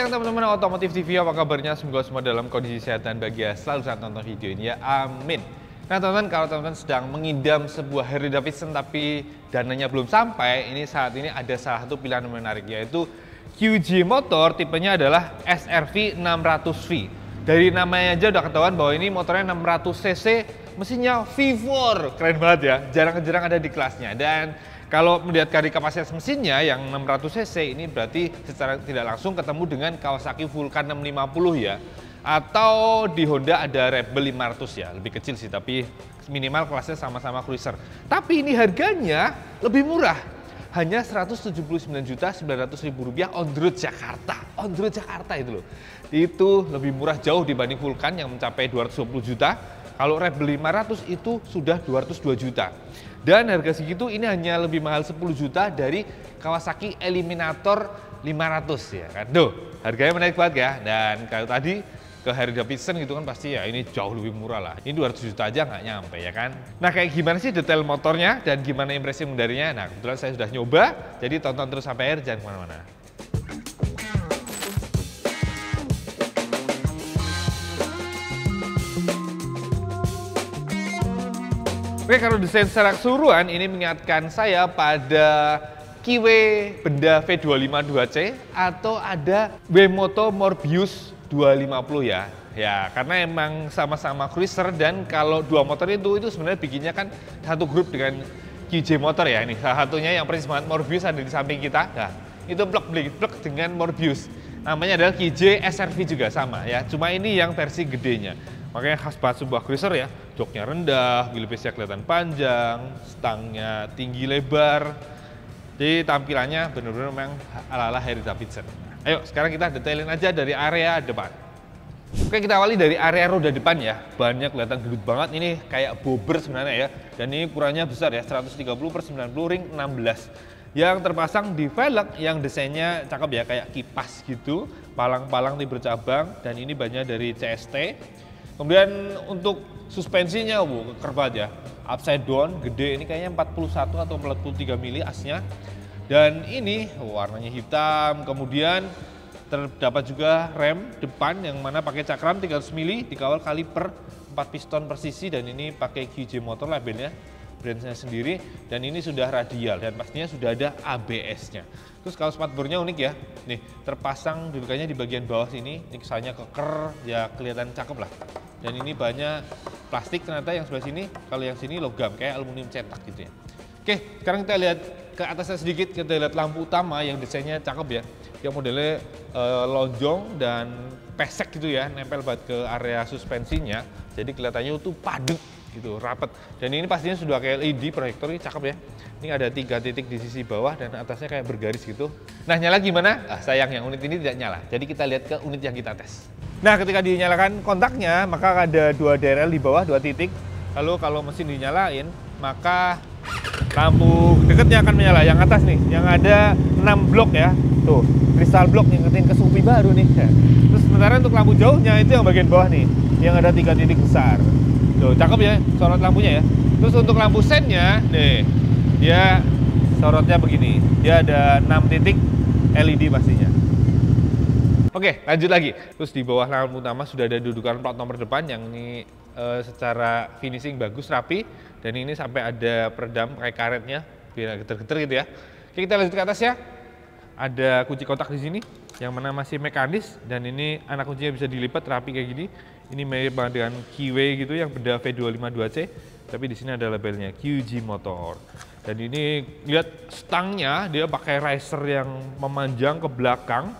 siang teman-teman Otomotif TV, apa kabarnya? Semoga semua dalam kondisi sehat dan bahagia selalu saat nonton video ini ya, amin. Nah teman-teman, kalau teman-teman sedang mengidam sebuah Harley Davidson tapi dananya belum sampai, ini saat ini ada salah satu pilihan menarik, yaitu QJ Motor, tipenya adalah SRV 600V. Dari namanya aja udah ketahuan bahwa ini motornya 600cc, mesinnya V4, keren banget ya, jarang-jarang ada di kelasnya. Dan kalau melihat dari kapasitas mesinnya yang 600cc, ini berarti secara tidak langsung ketemu dengan Kawasaki Vulcan 650 ya. Atau di Honda ada Rebel 500 ya, lebih kecil sih, tapi minimal kelasnya sama-sama cruiser. Tapi ini harganya lebih murah, hanya Rp179.900.000 on the road Jakarta. On the road Jakarta itu loh. Itu lebih murah jauh dibanding Vulcan yang mencapai 220 juta. Kalau Rebel 500 itu sudah 202 juta. Dan harga segitu ini hanya lebih mahal 10 juta dari Kawasaki Eliminator 500 ya kan. Duh, harganya menarik banget ya. Dan kalau tadi ke Harley Davidson gitu kan pasti ya ini jauh lebih murah lah. Ini 200 juta aja nggak nyampe ya kan. Nah kayak gimana sih detail motornya dan gimana impresi mengendarinya? Nah kebetulan saya sudah nyoba, jadi tonton terus sampai akhir, jangan kemana-mana. Oke, kalau desain secara keseluruhan ini mengingatkan saya pada Kiwe Benda V252C atau ada Wemoto Morbius 250 ya. Ya, karena emang sama-sama cruiser dan kalau dua motor itu sebenarnya bikinnya kan satu grup dengan QJ Motor ya. Ini salah satunya yang persis banget, Morbius ada di samping kita. Nah, itu plek dengan Morbius. Namanya adalah QJ SRV juga sama ya. Cuma ini yang versi gedenya. Makanya khas banget sebuah cruiser ya, joknya rendah, wheelbase-nya kelihatan panjang, stangnya tinggi lebar. Jadi tampilannya benar-benar memang ala-ala Harley Davidson. Ayo sekarang kita detailin aja dari area depan. Oke, kita awali dari area roda depan ya. Bannya kelihatan gendut banget, ini kayak bobber sebenarnya ya. Dan ini ukurannya besar ya, 130/90 ring 16. Yang terpasang di velg yang desainnya cakep ya, kayak kipas gitu. Palang-palang nih bercabang dan ini bannya dari CST. Kemudian untuk suspensinya, keker banget ya, upside down, gede, ini kayaknya 41 atau 43 mili asnya. Dan ini warnanya hitam, kemudian terdapat juga rem depan yang mana pakai cakram 300 mili, dikawal kaliper 4 piston per sisi, dan ini pakai QJ Motor labelnya, brandnya sendiri, dan ini sudah radial dan pastinya sudah ada ABS-nya. Terus kalau spatbornya unik ya, nih terpasang dudukannya di bagian bawah sini, ini kesannya keker, ya kelihatan cakep lah. Dan ini banyak plastik ternyata yang sebelah sini, kalau yang sini logam, kayak aluminium cetak gitu ya. Oke, sekarang kita lihat ke atasnya sedikit, kita lihat lampu utama yang desainnya cakep ya. Yang modelnya lonjong dan pesek gitu ya, nempel banget ke area suspensinya, jadi kelihatannya itu padat gitu, rapet. Dan ini pastinya sudah kayak LED proyektor, ini cakep ya. Ini ada 3 titik di sisi bawah dan atasnya kayak bergaris gitu. Nah nyala gimana? Sayang yang unit ini tidak nyala. Jadi kita lihat ke unit yang kita tes. Nah ketika dinyalakan kontaknya, maka ada 2 DRL di bawah, 2 titik. Lalu kalau mesin dinyalain, maka lampu dekatnya akan menyala. Yang atas nih, yang ada 6 blok ya. Tuh, kristal blok ngingetin ke SUV baru nih. Terus sementara untuk lampu jauhnya itu yang bagian bawah nih, yang ada 3 titik besar. Tuh, cakep ya sorot lampunya ya. Terus untuk lampu sennya, nih, dia sorotnya begini. Dia ada 6 titik LED pastinya. Oke, lanjut lagi. Terus di bawah lampu utama sudah ada dudukan plat nomor depan yang ini secara finishing bagus, rapi. Dan ini sampai ada peredam pakai karetnya, biar geter-geter gitu ya. Oke, kita lanjut ke atas ya. Ada kunci kotak di sini, yang mana masih mekanis. Dan ini anak kuncinya bisa dilipat rapi kayak gini. Ini mirip banget dengan Kiwe gitu, yang beda V252C. Tapi di sini ada labelnya QJ Motor. Dan ini lihat stangnya, dia pakai riser yang memanjang ke belakang.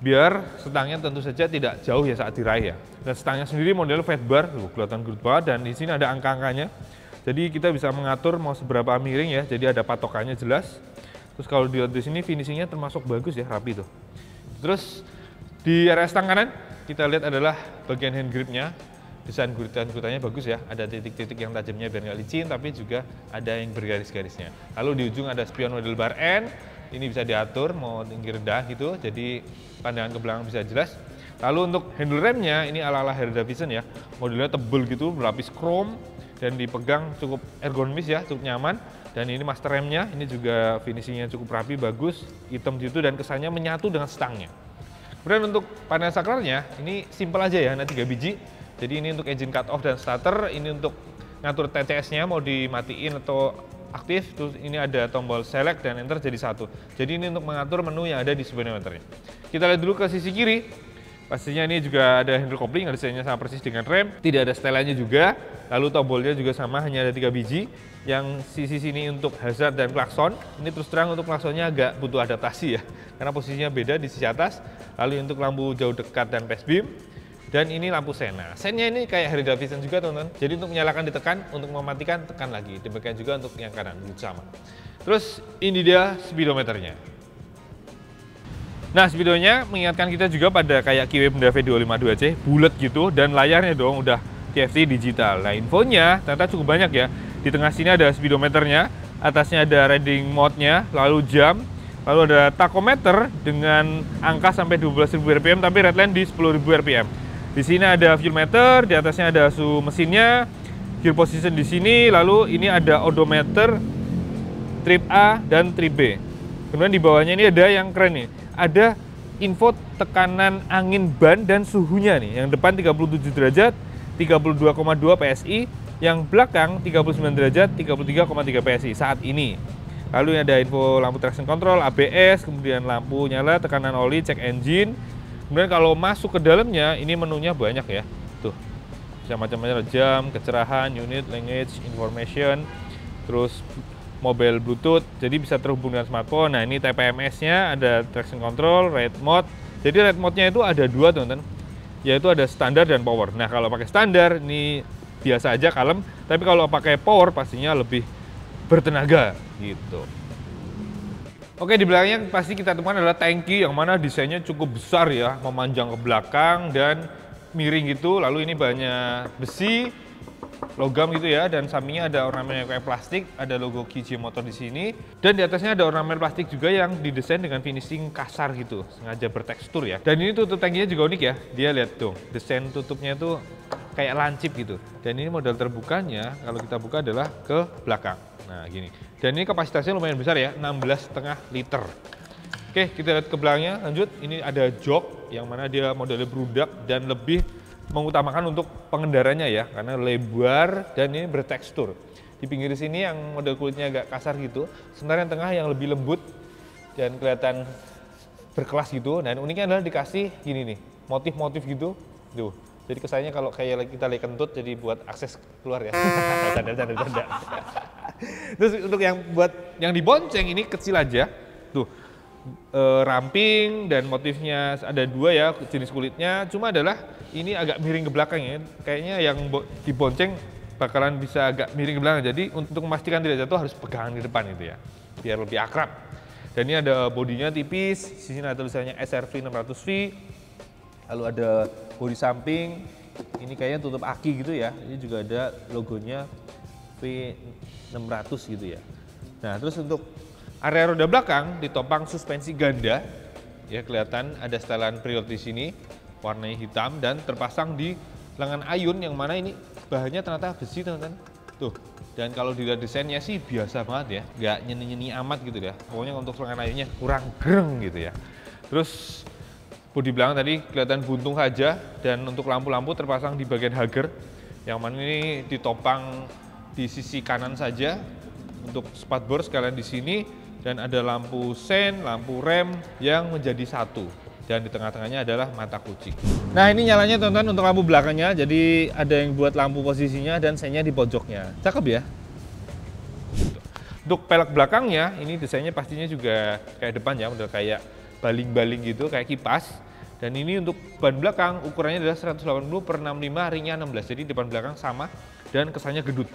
Biar stangnya tentu saja tidak jauh ya saat diraih ya. Dan stangnya sendiri model fat bar, kelihatan good banget. Dan di sini ada angka-angkanya. Jadi kita bisa mengatur mau seberapa miring ya. Jadi ada patokannya jelas. Terus kalau dilihat di sini finishingnya termasuk bagus ya, rapi tuh. Terus di area stang kanan kita lihat adalah bagian hand gripnya. Desain guritan-guritannya bagus ya. Ada titik-titik yang tajamnya biar nggak licin, tapi juga ada yang bergaris-garisnya. Lalu di ujung ada spion model bar N. Ini bisa diatur mau tinggi rendah gitu, jadi pandangan ke belakang bisa jelas. Lalu untuk handle remnya ini ala-ala Harley Davidson ya, modelnya tebel gitu, berlapis chrome dan dipegang cukup ergonomis ya, cukup nyaman. Dan ini master remnya, ini juga finishingnya cukup rapi, bagus, hitam gitu dan kesannya menyatu dengan stangnya. Kemudian untuk panel saklarnya, ini simple aja ya, hanya 3 biji. Jadi ini untuk engine cut off dan starter, ini untuk ngatur TCS-nya mau dimatiin atau aktif, terus ini ada tombol select dan enter jadi satu. Jadi ini untuk mengatur menu yang ada di speedometernya. Kita lihat dulu ke sisi kiri. Pastinya ini juga ada handle coupling, desainnya sama persis dengan rem, tidak ada setelannya juga. Lalu tombolnya juga sama, hanya ada 3 biji. Yang sisi sini untuk hazard dan klakson. Ini terus terang untuk klaksonnya agak butuh adaptasi ya, karena posisinya beda di sisi atas. Lalu untuk lampu jauh dekat dan pass beam. Dan ini lampu sen. Nah, sennya ini kayak Harley Davidson juga teman-teman. Jadi untuk menyalakan ditekan, untuk mematikan tekan lagi. Demikian juga untuk yang kanan, sama. Terus ini dia speedometernya. Nah, speedonya mengingatkan kita juga pada kayak KIWE Benda V252C, bulat gitu, dan layarnya dong udah TFT digital. Nah, infonya ternyata cukup banyak ya. Di tengah sini ada speedometernya, atasnya ada riding mode-nya, lalu jam, lalu ada tachometer dengan angka sampai 12.000 rpm, tapi redline di 10.000 rpm. Di sini ada fuel meter, di atasnya ada suhu mesinnya, gear position di sini, lalu ini ada odometer trip A dan trip B. Kemudian di bawahnya ini ada yang keren nih, ada info tekanan angin ban dan suhunya nih. Yang depan 37 derajat, 32,2 PSI, yang belakang 39 derajat, 33,3 PSI saat ini. Lalu ada info lampu traction control, ABS, kemudian lampu nyala, tekanan oli, cek engine. Kemudian kalau masuk ke dalamnya, ini menunya banyak ya. Tuh, bisa macam-macam, jam, kecerahan, unit, language, information, terus mobile Bluetooth, jadi bisa terhubung dengan smartphone. Nah, ini TPMS-nya, ada traction control, ride mode. Jadi ride mode-nya itu ada dua teman-teman, yaitu ada standar dan power. Nah, kalau pakai standar, ini biasa aja, kalem. Tapi kalau pakai power, pastinya lebih bertenaga gitu. Oke, di belakangnya pasti kita temukan adalah tangki yang mana desainnya cukup besar ya, memanjang ke belakang dan miring gitu. Lalu ini banyak besi, logam gitu ya, dan sampingnya ada ornamen yang kayak plastik, ada logo KJ Motor di sini. Dan di atasnya ada ornamen plastik juga yang didesain dengan finishing kasar gitu, sengaja bertekstur ya. Dan ini tutup tangkinya juga unik ya. Dia lihat dong, desain tutupnya tuh kayak lancip gitu. Dan ini model terbukanya kalau kita buka adalah ke belakang. Nah, gini. Dan ini kapasitasnya lumayan besar ya, 16,5 liter. Oke, kita lihat ke belakangnya, lanjut. Ini ada jok yang mana dia modelnya berudak dan lebih mengutamakan untuk pengendaranya ya, karena lebar dan ini bertekstur. Di pinggir sini yang model kulitnya agak kasar gitu, sementara yang tengah yang lebih lembut dan kelihatan berkelas gitu. Dan uniknya adalah dikasih gini nih, motif-motif gitu. Tuh. Jadi kesannya kalau kayak kita lagi kentut, jadi buat akses keluar ya. Canda. Terus untuk yang buat yang dibonceng ini kecil aja. Tuh. Ramping dan motifnya ada dua ya jenis kulitnya, cuma adalah ini agak miring ke belakang ya, kayaknya yang dibonceng bakalan bisa agak miring ke belakang, jadi untuk memastikan tidak jatuh harus pegangan di depan itu ya, biar lebih akrab. Dan ini ada bodinya tipis, di sini ada tulisannya SRV 600V, lalu ada bodi samping, ini kayaknya tutup aki gitu ya, ini juga ada logonya V600 gitu ya. Nah, terus untuk area roda belakang ditopang suspensi ganda, ya kelihatan ada setelan period di sini, warnanya hitam dan terpasang di lengan ayun yang mana ini bahannya ternyata besi teman-teman. Tuh, dan kalau dilihat desainnya sih biasa banget ya, nggak nyeni-nyeni amat gitu ya. Pokoknya untuk lengan ayunnya kurang greng gitu ya. Terus bodi belakang tadi kelihatan buntung saja dan untuk lampu-lampu terpasang di bagian hager, yang mana ini ditopang di sisi kanan saja untuk spatbor sekalian di sini. Dan ada lampu sen, lampu rem yang menjadi satu. Dan di tengah-tengahnya adalah mata kucing. Nah, ini nyalanya teman-teman untuk lampu belakangnya. Jadi ada yang buat lampu posisinya dan sennya di pojoknya. Cakep ya. Untuk pelek belakangnya, ini desainnya pastinya juga kayak depan ya, model kayak baling-baling gitu, kayak kipas. Dan ini untuk ban belakang ukurannya adalah 180/65, ringnya 16. Jadi depan belakang sama dan kesannya gedut,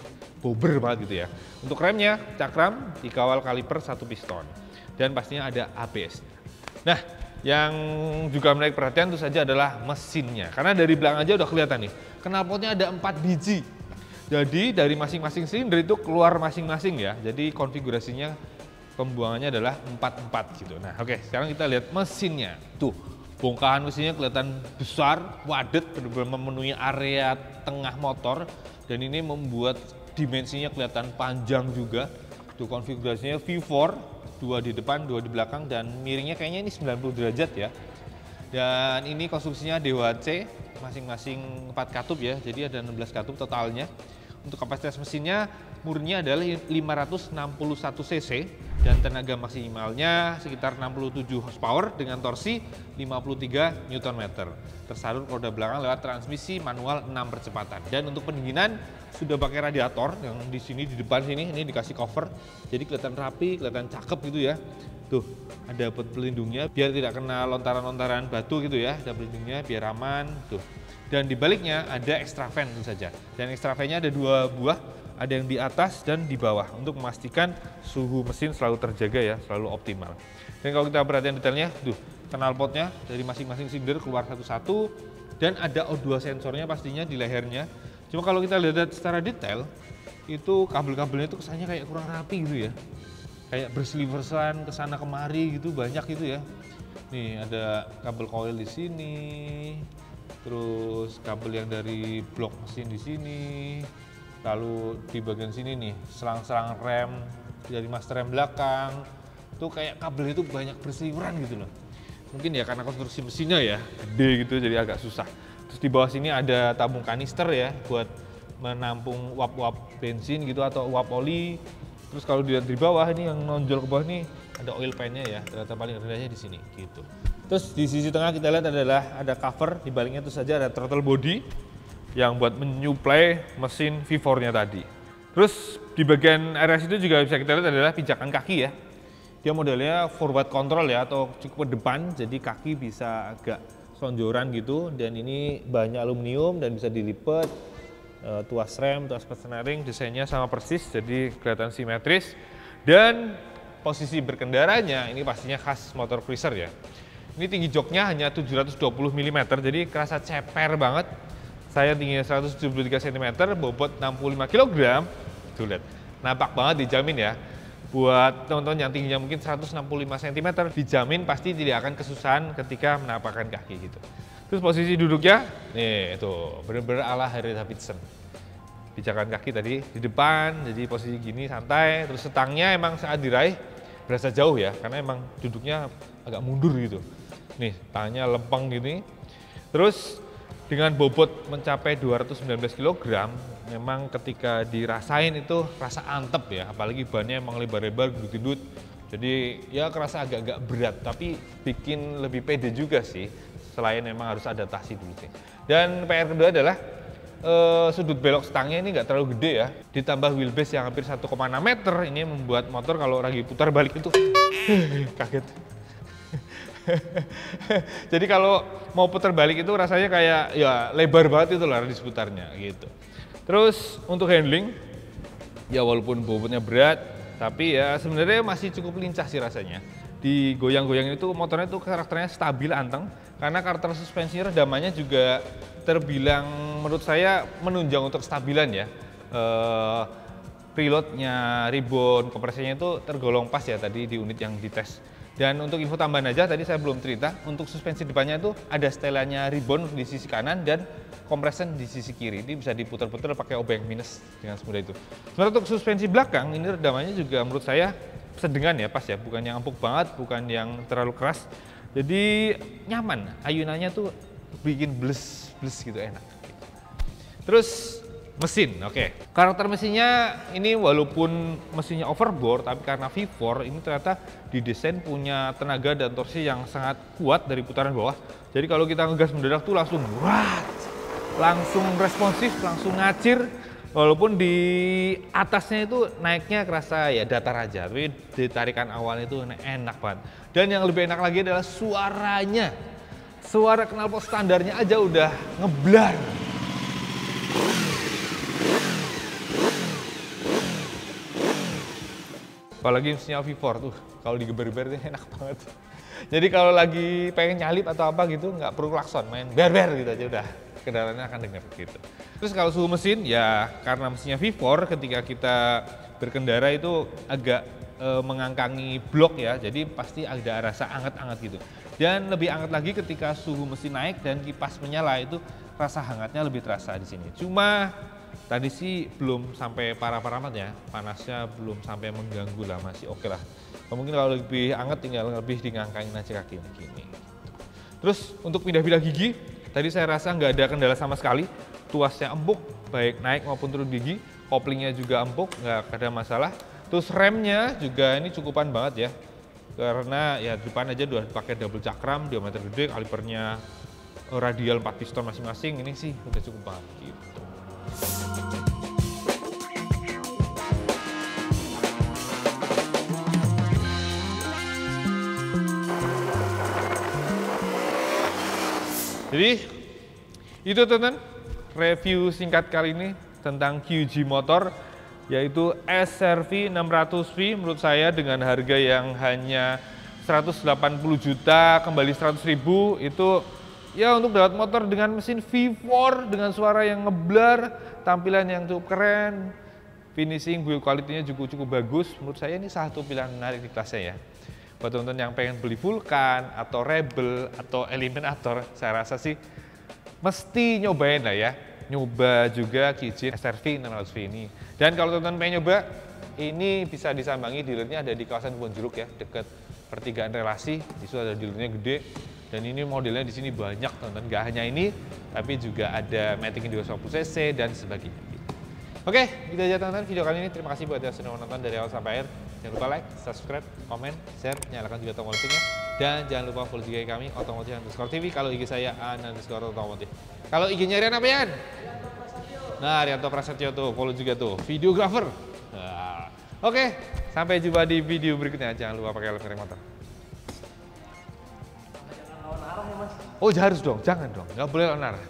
bober banget gitu ya. Untuk remnya cakram dikawal kaliper 1 piston dan pastinya ada ABS. Nah, yang juga menarik perhatian itu saja adalah mesinnya. Karena dari belakang aja udah kelihatan nih, knalpotnya ada 4 biji. Jadi dari masing-masing silinder itu keluar masing-masing ya. Jadi konfigurasinya pembuangannya adalah 4-4 gitu. Nah, oke, sekarang kita lihat mesinnya. Tuh, bongkahan mesinnya kelihatan besar, padat, benar-benar memenuhi area tengah motor. Dan ini membuat dimensinya kelihatan panjang juga. Tuh, konfigurasinya V4, 2 di depan, 2 di belakang, dan miringnya kayaknya ini 90 derajat ya. Dan ini konstruksinya DWC, masing-masing 4 katup ya, jadi ada 16 katup totalnya. Untuk kapasitas mesinnya murni adalah 561 cc dan tenaga maksimalnya sekitar 67 horsepower dengan torsi 53 Nm. Tersalur roda belakang lewat transmisi manual 6 percepatan. Dan untuk pendinginan sudah pakai radiator yang di sini di depan sini ini dikasih cover. Jadi kelihatan rapi, kelihatan cakep gitu ya. Tuh, ada pelindungnya biar tidak kena lontaran-lontaran batu gitu ya. Ada pelindungnya biar aman tuh. Dan di baliknya ada extra fan tentu saja. Dan extra fan-nya ada 2 buah, ada yang di atas dan di bawah untuk memastikan suhu mesin selalu terjaga ya, selalu optimal. Dan kalau kita perhatikan detailnya, tuh knalpotnya dari masing-masing silinder keluar satu-satu dan ada O2 sensornya pastinya di lehernya. Cuma kalau kita lihat secara detail, itu kabel-kabelnya itu kesannya kayak kurang rapi gitu ya. Kayak berseliweran kesana kemari gitu, banyak gitu ya. Nih ada kabel coil di sini. Terus kabel yang dari blok mesin di sini, lalu di bagian sini nih selang-selang rem dari master rem belakang, tuh kayak kabel itu banyak berseliweran gitu loh. Mungkin ya karena konstruksi mesinnya ya gede gitu jadi agak susah. Terus di bawah sini ada tabung kanister ya buat menampung uap-uap bensin gitu atau uap oli. Terus kalau dilihat di bawah ini yang nonjol ke bawah nih ada oil pan-nya ya, ternyata paling rendahnya di sini gitu. Terus di sisi tengah kita lihat adalah ada cover, di baliknya itu saja ada throttle body yang buat menyuplai mesin V4-nya tadi. Terus di bagian RS itu juga bisa kita lihat adalah pijakan kaki ya. Dia modelnya forward control ya atau cukup ke depan, jadi kaki bisa agak sonjoran gitu. Dan ini bahannya aluminium dan bisa dilipat. Tuas rem, tuas steering, desainnya sama persis, jadi kelihatan simetris. Dan posisi berkendaranya ini pastinya khas motor cruiser ya. Ini tinggi joknya hanya 720 mm, jadi kerasa ceper banget. Saya tingginya 173 cm, bobot 65 kg. Tuh lihat, nampak banget dijamin ya. Buat teman-teman yang tingginya mungkin 165 cm, dijamin pasti tidak akan kesusahan ketika menapakkan kaki gitu. Terus posisi duduknya, nih tuh bener-bener ala Harley Davidson. Pijakan kaki tadi di depan, jadi posisi gini santai. Terus setangnya emang saat diraih berasa jauh ya, karena emang duduknya agak mundur gitu. Nih, tangannya lempeng gini. Terus dengan bobot mencapai 219 kg, memang ketika dirasain itu rasa antep ya, apalagi bannya emang lebar-lebar, gendut-gendut. Jadi ya kerasa agak-agak berat, tapi bikin lebih pede juga sih, selain memang harus adaptasi dulu sih. Dan PR kedua adalah sudut belok stangnya ini nggak terlalu gede ya, ditambah wheelbase yang hampir 1,6 meter, ini membuat motor kalau lagi putar balik itu kaget. Jadi kalau mau putar balik itu rasanya kayak ya lebar banget itu lah radius putarnya gitu. Terus untuk handling ya walaupun bobotnya berat tapi ya sebenarnya masih cukup lincah sih rasanya. Di goyang-goyang itu motornya itu karakternya stabil anteng karena karakter suspensi redamannya juga terbilang menurut saya menunjang untuk stabilan ya. Preloadnya, ribbon, kompresinya itu tergolong pas ya tadi di unit yang dites. Dan untuk info tambahan aja, tadi saya belum cerita, untuk suspensi depannya itu ada setelannya ribbon di sisi kanan dan kompresen di sisi kiri. Ini bisa diputar-putar pakai obeng minus dengan semudah itu. Sementara untuk suspensi belakang, ini redamannya juga menurut saya sedengan ya, pas ya. Bukan yang empuk banget, bukan yang terlalu keras. Jadi nyaman, ayunannya tuh bikin bles-bles gitu, enak. Terus mesin, oke. Karakter mesinnya ini walaupun mesinnya overbore, tapi karena V4 ini ternyata didesain punya tenaga dan torsi yang sangat kuat dari putaran bawah. Jadi kalau kita ngegas mendadak tuh langsung langsung responsif, langsung ngacir. Walaupun di atasnya itu naiknya kerasa ya datar aja, tapi di tarikan awal itu enak banget. Dan yang lebih enak lagi adalah suaranya. Suara knalpot standarnya aja udah ngeblar. Apalagi mesinnya V4 tuh, kalau digeber-geber itu enak banget. Jadi kalau lagi pengen nyalip atau apa gitu, nggak perlu klakson, main ber-ber gitu aja udah, kendaraannya akan denger gitu. Terus kalau suhu mesin, ya karena mesinnya V4, ketika kita berkendara itu agak mengangkangi blok ya, jadi pasti ada rasa anget-anget gitu. Dan lebih anget lagi ketika suhu mesin naik dan kipas menyala, itu rasa hangatnya lebih terasa di sini. Cuma tadi sih belum sampai parah-parah amat ya, panasnya belum sampai mengganggu lah, masih oke lah. Mungkin kalau lebih hangat tinggal lebih digangkangin aja kakinya gini. Terus untuk pindah-pindah gigi, tadi saya rasa nggak ada kendala sama sekali. Tuasnya empuk, baik naik maupun turun gigi. Koplingnya juga empuk, nggak ada masalah. Terus remnya juga ini cukupan banget ya. Karena ya depan aja udah pakai double cakram, diameter gede, kalipernya radial 4 piston masing-masing. Ini sih udah cukup banget gitu. Jadi itu teman-teman review singkat kali ini tentang QG motor, yaitu SR-V 600V menurut saya dengan harga yang hanya 180 juta kembali 100.000 itu ya untuk dapat motor dengan mesin V4 dengan suara yang ngeblar, tampilan yang cukup keren, finishing build quality-nya juga cukup bagus. Menurut saya ini satu pilihan menarik di kelasnya ya. Buat teman-teman yang pengen beli Vulcan atau Rebel atau Eliminator, saya rasa sih mesti nyobain lah ya. Nyoba juga QG SR-V 600V ini. Dan kalau teman-teman pengen nyoba, ini bisa disambangi, dealernya ada di kawasan Kebonjeruk ya, dekat pertigaan relasi. Di situ ada dealernya gede. Dan ini modelnya di sini banyak teman-teman. Gak hanya ini, tapi juga ada Matic 250cc dan sebagainya. Oke, itu aja teman-teman video kali ini. Terima kasih buat yang sudah menonton dari awal sampai akhir. Jangan lupa like, subscribe, komen, share, nyalakan juga tombol loncengnya. Dan jangan lupa follow juga kami Otomotif_TV. Kalau IG saya _otomotif. Kalau IG-nya Rian apa Yan? Nah, Rianto Prasetyo tuh, follow juga tuh, videographer. Nah, oke, sampai jumpa di video berikutnya. Jangan lupa pakai helm kering motor. Oh, harus dong, jangan dong, nggak boleh lawan arah.